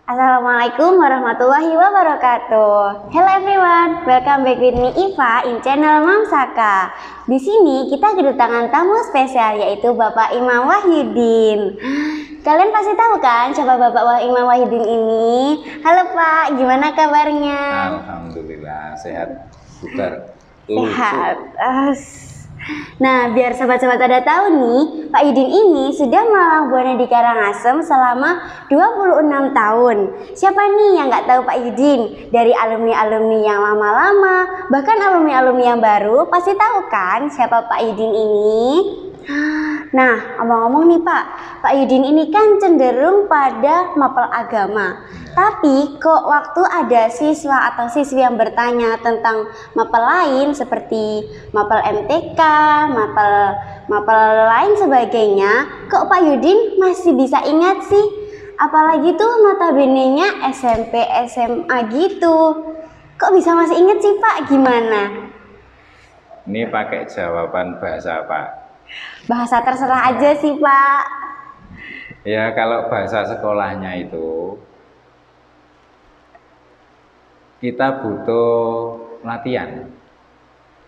Assalamualaikum warahmatullahi wabarakatuh. Hello everyone, welcome back with me Iva in channel Mam Saka. Di sini kita kedatangan tamu spesial yaitu Bapak Imam Wahyudin. Kalian pasti tahu kan siapa Bapak Imam Wahyudin ini? Halo Pak, gimana kabarnya? Alhamdulillah sehat, bugar. Sehat. Nah, biar sahabat-sahabat ada tahu nih, Pak Yudin ini sudah melalang buana di Karangasem selama 26 tahun. Siapa nih yang nggak tahu Pak Yudin? Dari alumni-alumni yang lama-lama, bahkan alumni-alumni yang baru, pasti tahu kan siapa Pak Yudin ini? Nah, ngomong-ngomong nih Pak Yudin ini kan cenderung pada mapel agama. Tapi kok waktu ada siswa atau siswi yang bertanya tentang mapel lain seperti mapel MTK, mapel lain sebagainya, kok Pak Yudin masih bisa ingat sih? Apalagi tuh notabene-nya SMP, SMA gitu. Kok bisa masih ingat sih Pak? Gimana? Ini pakai jawaban bahasa Pak? Bahasa terserah aja sih Pak. Ya kalau bahasa sekolahnya itu kita butuh latihan.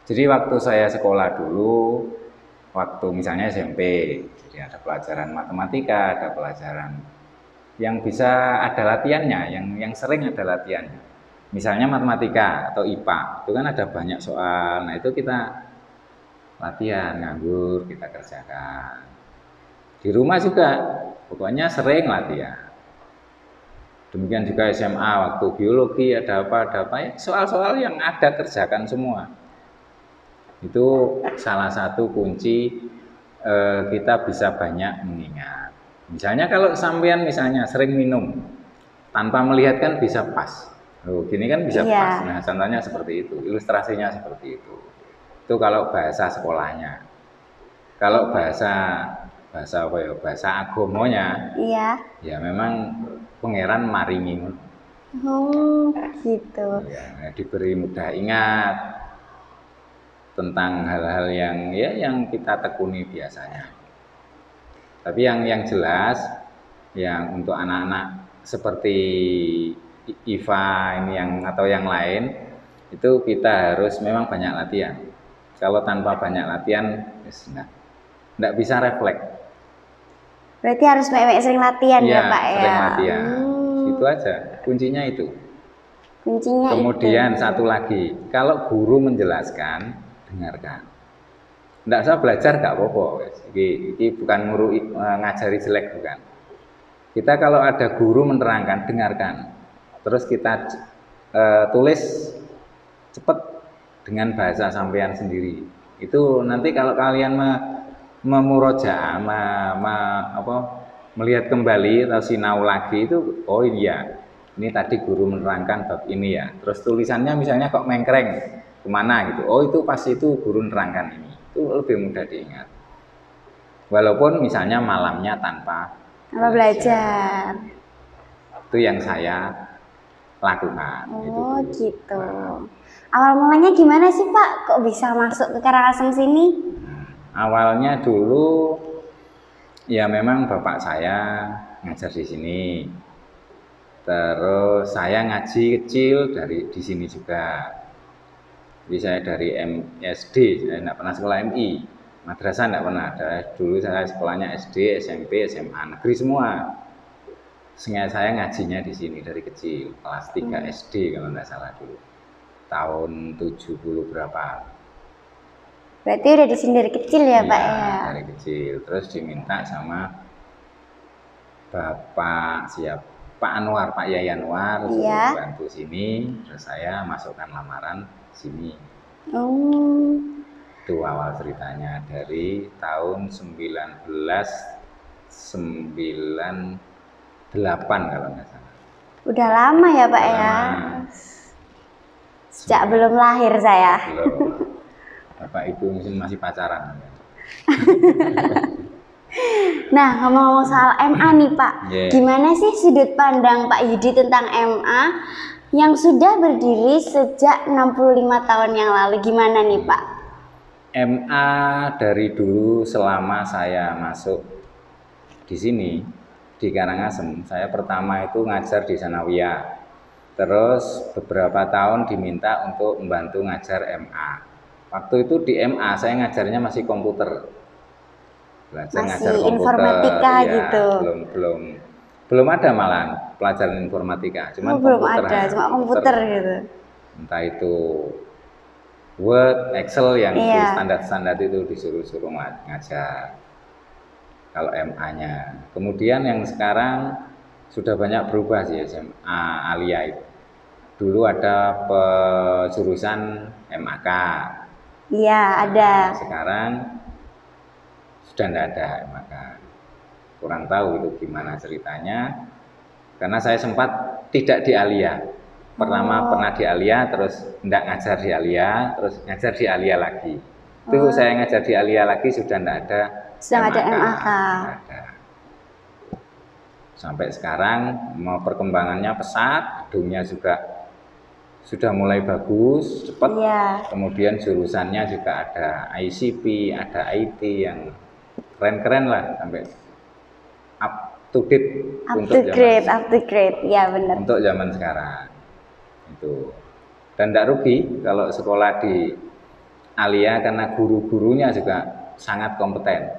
Jadi waktu saya sekolah dulu, waktu misalnya SMP, jadi ada pelajaran matematika, ada pelajaran yang bisa ada latihannya, yang sering ada latihannya. Misalnya matematika atau IPA, itu kan ada banyak soal. Nah itu kita latihan, nganggur, kita kerjakan. Di rumah juga, pokoknya sering latihan. Demikian juga SMA, waktu biologi ada apa ya, soal-soal yang ada kerjakan semua. Itu salah satu kunci kita bisa banyak mengingat. Misalnya kalau sampean misalnya sering minum, tanpa melihat kan bisa pas. Loh, gini kan bisa pas. Nah contohnya seperti itu, ilustrasinya seperti itu. Itu kalau bahasa sekolahnya. Kalau bahasa agamanya, ya memang pangeran maringi. Oh, gitu. Ya, diberi mudah ingat tentang hal-hal yang kita tekuni biasanya. Tapi yang jelas, yang untuk anak-anak seperti Iva ini atau yang lain, itu kita harus memang banyak latihan. Kalau tanpa banyak latihan, enggak bisa refleks. Berarti harus sering latihan ya Pak ya? Sering latihan. Itu aja, kuncinya itu. Kemudian satu lagi, kalau guru menjelaskan, dengarkan. Enggak usah belajar, enggak apa-apa. Ini bukan ngajari jelek, bukan. Kita kalau ada guru menerangkan, dengarkan. Terus kita tulis cepat dengan bahasa sampean sendiri. Itu nanti kalau kalian memurojaah, melihat kembali atau sinau lagi itu, oh iya, ini tadi guru menerangkan bab ini ya. Terus tulisannya misalnya kok mengkreng kemana gitu. Oh itu pas itu guru menerangkan ini. Itu lebih mudah diingat. Walaupun misalnya malamnya tanpa belajar. Itu yang saya lakukan. Oh gitu. Awal mulanya gimana sih Pak? Kok bisa masuk ke Karangasem sini? Awalnya dulu ya memang bapak saya ngajar di sini. Terus saya ngaji kecil di sini juga. Jadi saya dari SD, saya tidak pernah sekolah MI. Madrasah tidak pernah. Dulu saya sekolahnya SD, SMP, SMA, negeri semua. Sehingga saya ngajinya di sini dari kecil, kelas 3 SD kalau tidak salah dulu. Tahun 70 berapa. Berarti udah di sini dari kecil ya Pak ya? Dari kecil. Terus diminta sama Pak Anwar, Pak Yai Anwar, bantu sini. Terus saya masukkan lamaran sini. Itu awal ceritanya dari tahun 1998 kalau nggak salah. Udah lama ya Pak ya? Sejak belum lahir saya. Belum. Bapak Ibu masih pacaran. Nah, ngomong-ngomong soal MA nih Pak, gimana sih sudut pandang Pak Yudi tentang MA yang sudah berdiri sejak 65 tahun yang lalu? Gimana nih Pak? MA dari dulu selama saya masuk di sini di Karangasem. Saya pertama itu ngajar di Sanawiyah. Terus beberapa tahun diminta untuk membantu ngajar MA. Waktu itu di MA saya ngajarnya masih komputer. Belajar Masih ngajar komputer. informatika Ya, gitu. belum ada malah pelajaran informatika. Cuman belum komputer, ada, cuma komputer gitu. Entah itu Word, Excel yang di Iya. standar-standar itu disuruh-suruh ngajar. Kalau MA-nya. Kemudian yang sekarang sudah banyak berubah sih SMA Alia itu. Dulu ada jurusan MAK. Iya, ada. Sekarang sudah tidak ada MAK. Kurang tahu itu gimana ceritanya. Karena saya sempat tidak di Alia. Pertama pernah di Alia, terus tidak ngajar di Alia, terus ngajar di Alia lagi. Itu saya ngajar di Alia lagi sudah tidak ada. Sudah ada MAK. Ada. Sampai sekarang mau perkembangannya pesat, gedungnya juga sudah mulai bagus, cepat. Iya. Kemudian jurusannya juga ada ICP, ada IT yang keren-keren lah, sampai up to date Up to grade, ya benar. Untuk zaman sekarang itu. Dan tidak rugi kalau sekolah di Alia karena guru-gurunya juga sangat kompeten.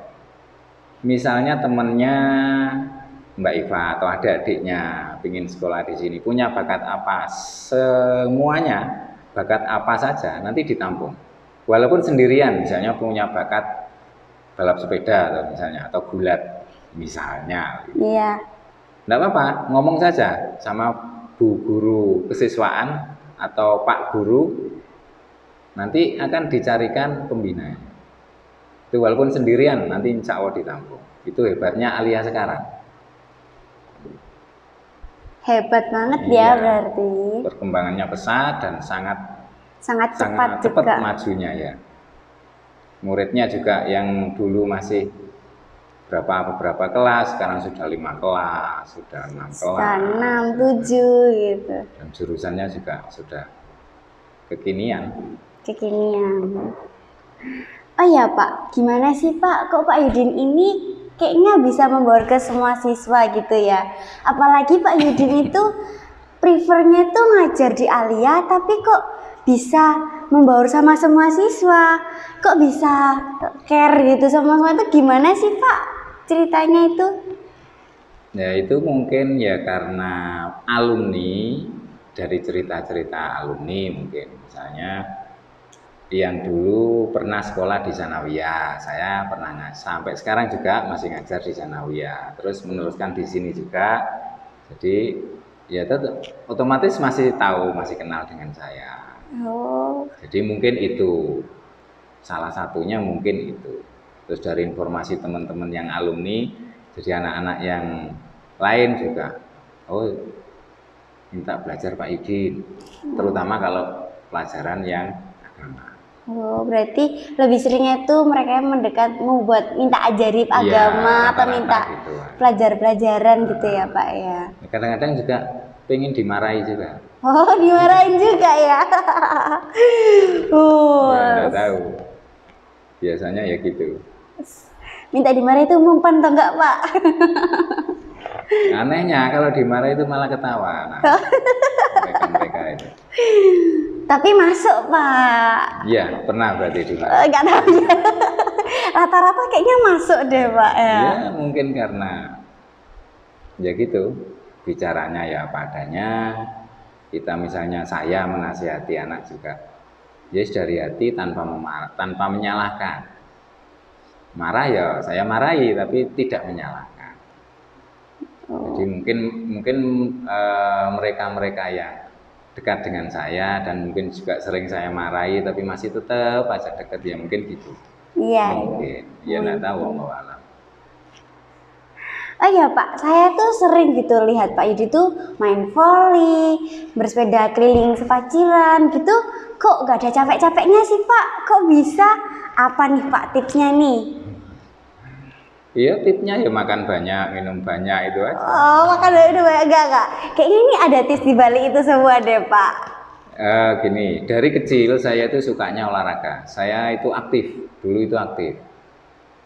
Misalnya temannya Mbak Iva atau adik-adiknya ingin sekolah di sini, punya bakat apa, semuanya bakat apa saja nanti ditampung. Walaupun sendirian, misalnya punya bakat balap sepeda atau misalnya atau gulat misalnya. Iya. Tidak apa-apa, ngomong saja sama Bu Guru Kesiswaan atau Pak Guru, nanti akan dicarikan pembina. Itu walaupun sendirian, nanti insya Allah ditampung. Itu hebatnya Alia sekarang. Hebat banget Iya, ya berarti. Perkembangannya pesat dan sangat cepat cepat juga. majunya ya. Muridnya juga yang dulu masih beberapa kelas, sekarang sudah 5 kelas, sudah 6 kelas. 6, 7 gitu. Dan jurusannya juga sudah kekinian. Oh ya Pak, gimana sih Pak? Kok Pak Yudin ini kayaknya bisa membaur ke semua siswa gitu ya? Apalagi Pak Yudin itu prefernya tuh ngajar di Alia, tapi kok bisa membaur sama semua siswa? Kok bisa care gitu sama semua itu gimana sih Pak? Ceritanya itu? Ya itu mungkin ya karena alumni, dari cerita-cerita alumni mungkin. Misalnya yang dulu pernah sekolah di Sanawiyah, saya pernah sampai sekarang juga masih ngajar di Sanawiyah, terus meneruskan di sini juga. Jadi ya tetap otomatis masih tahu, masih kenal dengan saya. Jadi mungkin itu salah satunya, mungkin itu. Terus dari informasi teman-teman yang alumni, jadi anak-anak yang lain juga, oh minta belajar Pak Idin, terutama kalau pelajaran yang agama. Oh, berarti lebih seringnya tuh mereka mendekat membuat minta ajarib agama atau minta gitu. pelajar-pelajaran gitu ya Pak ya. Kadang-kadang juga pengen dimarahi juga. Oh, dimarahin juga ya. Nggak tahu. Biasanya ya gitu. Minta dimarahi itu mempan atau enggak Pak? Anehnya kalau dimarahi itu malah ketawa. Nah, mereka itu. Tapi masuk Pak. Iya, pernah berarti dimarahi. Enggak tahu ya. Rata-rata kayaknya masuk deh Pak ya. Ya mungkin karena ya gitu, bicaranya ya apa adanya. Kita misalnya saya menasihati anak juga, ya dari hati tanpa menyalahkan. Marah ya saya marahi, tapi tidak menyalahkan. Jadi mungkin mereka yang dekat dengan saya dan mungkin juga sering saya marahi, tapi masih tetap aja dekat, ya mungkin gitu. Iya. Mungkin, ya nggak tahu, wallahu alam. Oh ya Pak, saya tuh sering gitu lihat Pak Yudi tuh main volley, bersepeda keliling sepaciran gitu. Kok gak ada capek-capeknya sih Pak? Kok bisa? Apa nih Pak tipsnya nih? Iya, tipsnya ya makan banyak, minum banyak, itu aja. Oh, makan banyak, enggak. Kayaknya ini ada tips di balik itu semua deh Pak. Gini, dari kecil saya itu sukanya olahraga. Saya itu aktif, dulu itu aktif.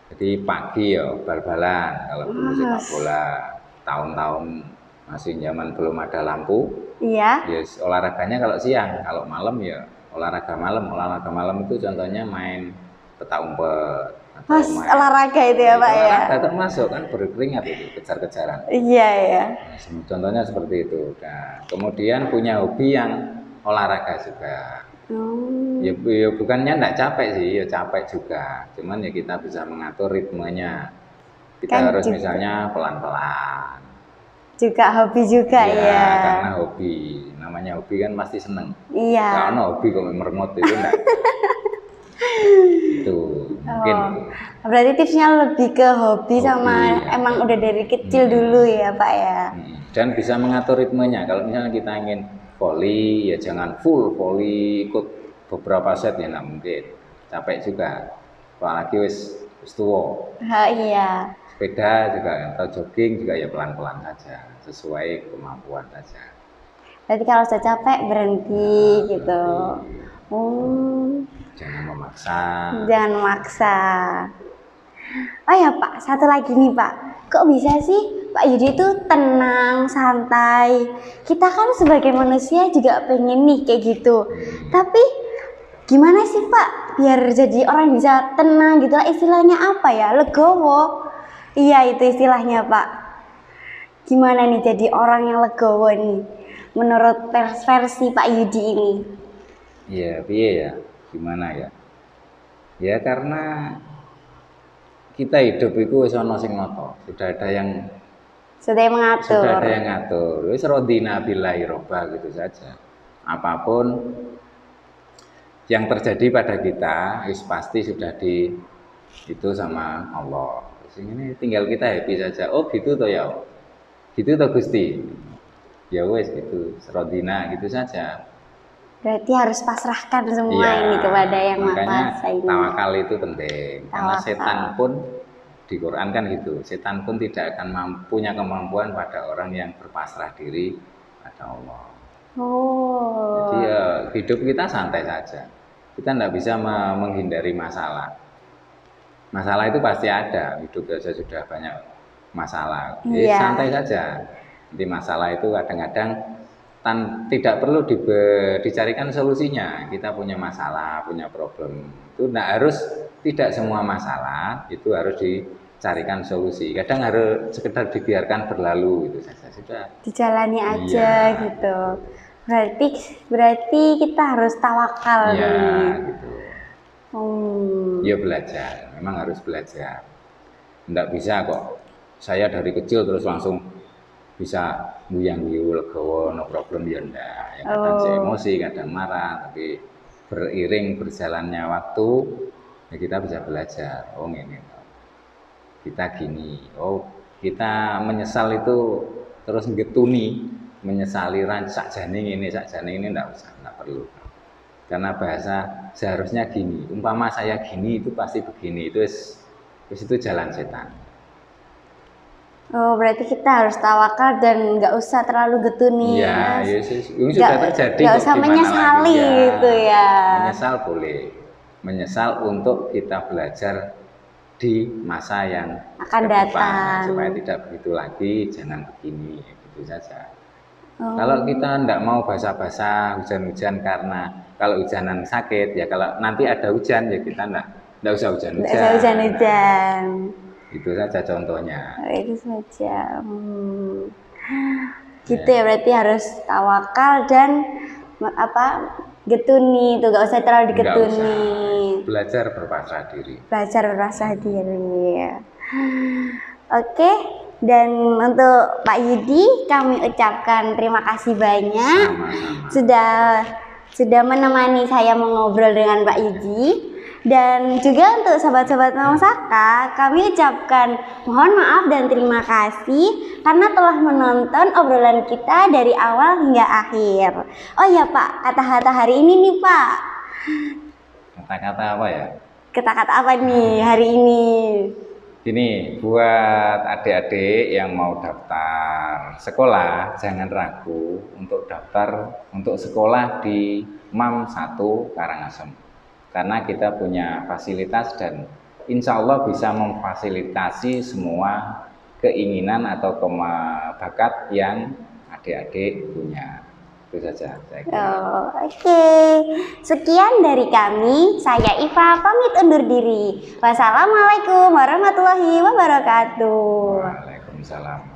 Jadi pagi ya bal-balan, kalau dulu sepak bola. tahun-tahun masih zaman belum ada lampu, Iya. ya olahraganya kalau siang, kalau malam ya olahraga malam. Olahraga malam itu contohnya main petak umpet atau Mas main olahraga itu ya Pak ya? olahraga termasuk kan berkeringat itu kejar-kejaran. Iya ya. Nah, contohnya seperti itu. Nah, kemudian punya hobi yang olahraga juga. Ya bukannya enggak capek sih, ya capek juga. Cuman ya kita bisa mengatur ritmenya. Kita Kan harus juga. misalnya pelan-pelan. Juga hobi juga Iya, ya. karena hobi. Namanya hobi kan pasti seneng. Iya. Kalau hobi kok merengut itu enggak. Itu mungkin. Berarti tipsnya lebih ke hobi sama ya. emang udah dari kecil dulu ya Pak ya. Dan bisa mengatur ritmenya. Kalau misalnya kita ingin volley, ya jangan full volley ikut beberapa set ya nggak mungkin. Capek juga. Apalagi wis tua. Iya. Sepeda juga atau jogging juga ya pelan-pelan saja, sesuai kemampuan saja. Berarti kalau sudah capek berhenti gitu. Jangan memaksa. Jangan memaksa. Oh ya Pak, satu lagi nih Pak. Kok bisa sih Pak Yudi itu tenang, santai? Kita kan sebagai manusia juga pengen nih kayak gitu. Tapi gimana sih Pak biar jadi orang yang bisa tenang gitu lah, istilahnya apa ya? Legowo. Iya itu istilahnya Pak. Gimana nih jadi orang yang legowo nih menurut versi Pak Yudi ini? Iya, piye ya? Gimana ya? Ya karena kita hidup itu wis ana sing nata. Sudah ada yang mengatur. Sudah ada yang ngatur. Wis rodina billahi robba gitu saja. Apapun yang terjadi pada kita, wis pasti sudah itu sama Allah. Ini tinggal kita happy saja. Oh gitu toh ya. Gitu toh Gusti. Ya wes gitu, rodina gitu saja. Berarti harus pasrahkan semua ini kepada yang Maha Kuasa ini. Tawakal itu penting. Karena setan pun di Quran kan gitu. Setan pun tidak akan punya kemampuan pada orang yang berpasrah diri pada Allah. Jadi ya hidup kita santai saja. Kita tidak bisa menghindari masalah. Masalah itu pasti ada. Hidup saja sudah banyak masalah. Jadi santai saja. Jadi masalah itu kadang-kadang tidak perlu dicarikan solusinya. Kita punya masalah, punya problem. Itu tidak semua masalah itu harus dicarikan solusi. Kadang harus sekedar dibiarkan berlalu itu saja sudah. Dijalani aja gitu. Berarti kita harus tawakal gitu. Ya belajar, memang harus belajar. Tidak bisa kok saya dari kecil terus langsung bisa buyang-buyu legowo no problem ya enggak. Ya kadang emosi, kadang marah, tapi beriring berjalannya waktu ya kita bisa belajar. Oh ini kita gini. Oh kita menyesal itu terus getuni, menyesali sakjane ini enggak usah, enggak perlu. Karena bahasa seharusnya gini. Umpama saya gini itu pasti begini. Itu jalan setan. Oh berarti kita harus tawakal dan nggak usah terlalu getuni. Iya, sudah terjadi. Nggak usah menyesali gitu ya. Menyesal boleh. Menyesal untuk kita belajar di masa yang akan datang. Supaya tidak begitu lagi, jangan begini, gitu saja. Kalau kita tidak mau basa-basa hujan-hujan karena kalau hujanan sakit ya, kalau nanti ada hujan ya kita tidak usah hujan-hujan. Tidak usah hujan-hujan. Itu saja contohnya. Itu saja. Gitu ya berarti harus tawakal dan getuni itu gak usah terlalu digetuni. Belajar berpasrah diri. Belajar berpasrah diri. Oke. Dan untuk Pak Yudi kami ucapkan terima kasih banyak. Sama-sama. Sudah menemani saya mengobrol dengan Pak Yudi. Dan juga untuk sahabat-sahabat Mama Saka, kami ucapkan mohon maaf dan terima kasih karena telah menonton obrolan kita dari awal hingga akhir. Oh ya Pak, kata-kata hari ini nih Pak. Kata-kata apa ya? Kata-kata apa nih hari ini? Gini, buat adik-adik yang mau daftar sekolah, jangan ragu untuk daftar untuk sekolah di MAM 1 Karangasem. Karena kita punya fasilitas dan insya Allah bisa memfasilitasi semua keinginan atau bakat yang adik-adik punya. Itu saja saya kira. Oh, oke. Sekian dari kami. Saya Iva pamit undur diri. Wassalamualaikum warahmatullahi wabarakatuh. Waalaikumsalam.